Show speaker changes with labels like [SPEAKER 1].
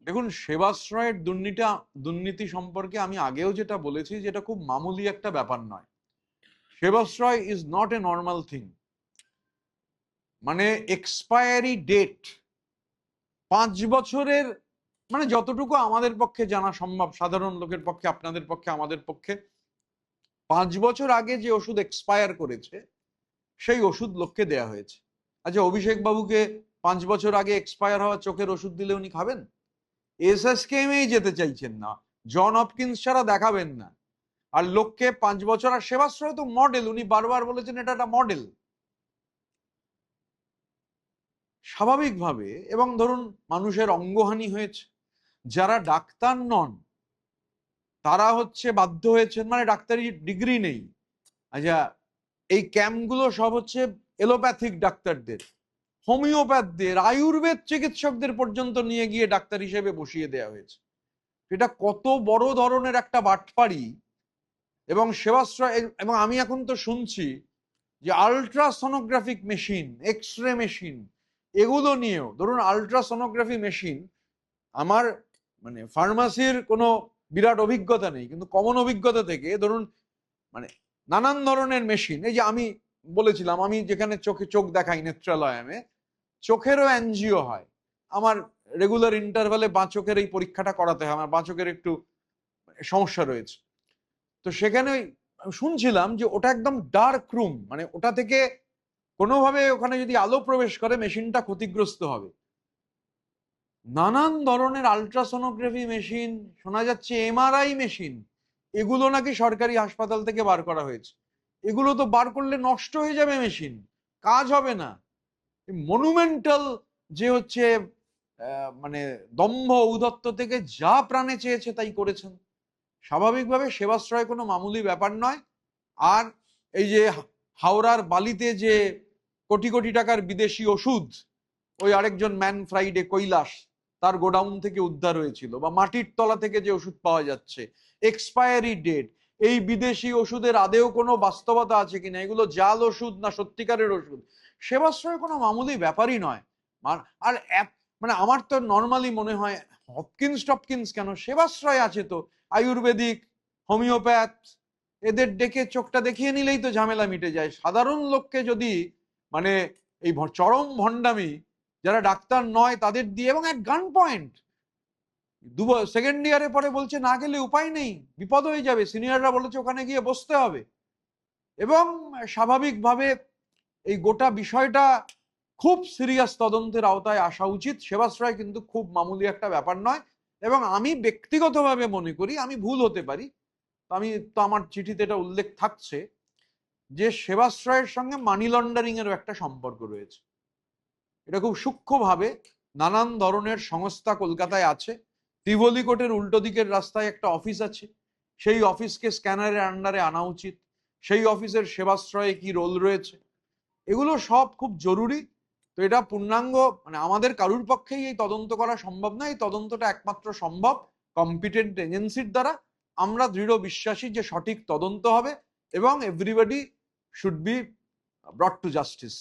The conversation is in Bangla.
[SPEAKER 1] দেখুন, সেবাশ্রয়ের দুর্নীতি সম্পর্কে আমি আগেও যেটা বলেছি, যেটা খুব মামুলি একটা ব্যাপার নয়। Sebashroy is not a normal thing. মানে এক্সপায়ারি ডেট 5 বছরের, মানে যতটুকু আমাদের পক্ষে জানা সম্ভব, সাধারণ লোকের পক্ষে, আপনাদের পক্ষে, আমাদের পক্ষে, 5 বছর আগে যে ওষুধ এক্সপায়ার করেছে সেই ওষুধ লোককে দেয়া হয়েছে। আচ্ছা, অভিষেক বাবুকে 5 বছর আগে এক্সপায়ার হওয়া চোখের ওষুধ দিলে উনি খাবেন? এসএসকেএমই যেতে চাইছেন না, জন হপকিন্স ছাড়া দেখাবেন না। আর লোককে 5 বছর, আর সেবাশ্রয় তো মডেল, উনি বারবার বলেছেন এটা একটা মডেল। স্বাভাবিকভাবে, এবং ধরুন মানুষের অঙ্গহানি হয়েছে, যারা ডাক্তার নন তারা হচ্ছে বাধ্য হয়েছেন, মানে ডাক্তারি ডিগ্রি নেই। আচ্ছা, এই ক্যাম্পগুলো সব হচ্ছে এলোপ্যাথিক ডাক্তারদের, হোমিওপ্যাথদের, আয়ুর্বেদ চিকিৎসকদের পর্যন্ত নিয়ে গিয়ে ডাক্তার হিসেবে বসিয়ে দেওয়া হয়েছে। এটা কত বড় ধরনের একটা বাটপাড়ি। এবং সেবাশ্রয়, এবং আমি এখন তো শুনছি যে আলট্রাসোনোগ্রাফিক মেশিন, এক্স রে মেশিন, এগুলো নিয়েও, ধরুন আলট্রাসোনোগ্রাফি মেশিন, আমার মানে ফার্মাসির কোনো বিরাট অভিজ্ঞতা নেই, কিন্তু কমন অভিজ্ঞতা থেকে ধরুন, মানে নানান ধরনের মেশিন, এই যে আমি বলেছিলাম আমি যেখানে চোখ দেখাই নেত্রালয়ামে, চোখেরও এনজিও হয়। আমার রেগুলার ইন্টারভ্যালে বাঁ চোখের এই পরীক্ষাটা করাতে হয়, আমার বাঁ চোখের একটু সমস্যা রয়েছে। তো সেখানে শুনছিলাম যে ওটা একদম ডার্ক রুম, মানে ওটা থেকে কোনোভাবে ওখানে যদি আলো প্রবেশ করে মেশিনটা ক্ষতিগ্রস্ত হবে। নানান ধরনের আলট্রাসোনোগ্রাফি মেশিন, শোনা যাচ্ছে এমআরআই মেশিন, এগুলো নাকি সরকারি হাসপাতাল থেকে বার করা হয়েছে। এগুলো তো বার করলে নষ্ট হয়ে যাবে মেশিন, কাজ হবে না। মনুমেন্টাল যে হচ্ছে মানে দম্ভ ঔদ্ধত্য থেকে যা প্রাণে চেয়েছে তাই করেছেন। স্বাভাবিকভাবে সেবাশ্রয় কোনো মামুলি ব্যাপার নয়। আর এই যে হাওড়ার বালিতে যে কোটি কোটি টাকার বিদেশি ওষুধ ওই আরেকজন ম্যান ফ্রাইডে কৈলাস তার গোডাউন থেকে উদ্ধার হয়েছিল, বা মাটির তলা থেকে যে ওষুধ পাওয়া যাচ্ছে, এক্সপায়ারি ডেট, এই বিদেশি ওষুধের আদেও কোনো বাস্তবতা আছে কিনা, এগুলো জাল ওষুধ না সত্যিকারের ওষুধ, সেবাশ্রয় কোনো মামুলি ব্যাপারই নয়। আর মানে আমার তো নর্মালি মনে হয়, হপকিন্স টপকিন্স কেন, সেবাশ্রয় আছে তো, আয়ুর্বেদিক, হোমিওপ্যাথ, এদের ডেকে চোখটা দেখিয়ে নিলেই তো ঝামেলা মিটে যায়। সাধারণ লোককে যদি, মানে এই চরম ভণ্ডামি, যারা ডাক্তার নয় তাদের দিয়ে, এবং এক গান পয়েন্ট, সেকেন্ড ইয়ারে পরে বলছে না গেলে উপায় নেই, বিপদ হয়ে যাবে, সিনিয়ররা বলেছে ওখানে গিয়ে বসতে হবে। এবং স্বাভাবিকভাবে এই গোটা বিষয়টা খুব সিরিয়াস তদন্তের আওতায় আসা উচিত। সেবাশ্রয় কিন্তু খুব মামুলি একটা ব্যাপার নয়। এবং আমি ব্যক্তিগতভাবে মনে করি, আমি ভুল হতে পারি, আমি তো আমার চিঠিতে এটা উল্লেখ থাকছে যে সেবাশ্রয়ের সঙ্গে মানি লন্ডারিং এরও একটা সম্পর্ক রয়েছে। এটা খুব সূক্ষ্মভাবে নানান ধরনের সংস্থা কলকাতায় আছে। ত্রিবলি কোর্টের উল্টো দিকের রাস্তায় একটা অফিস আছে, সেই অফিসকে স্ক্যানারের আন্ডারে আনা উচিত। সেই অফিসের সেবাশ্রয়ে কি রোল রয়েছে, এগুলো সব খুব জরুরি। তো এটা পূর্ণাঙ্গ, মানে আমাদের কারুর পক্ষেই এই তদন্ত করা সম্ভব না, এই তদন্তটা একমাত্র সম্ভব কম্পিটেন্ট এজেন্সির দ্বারা। আমরা দৃঢ় বিশ্বাসী যে সঠিক তদন্ত হবে এবং everybody should be ব্রট to justice.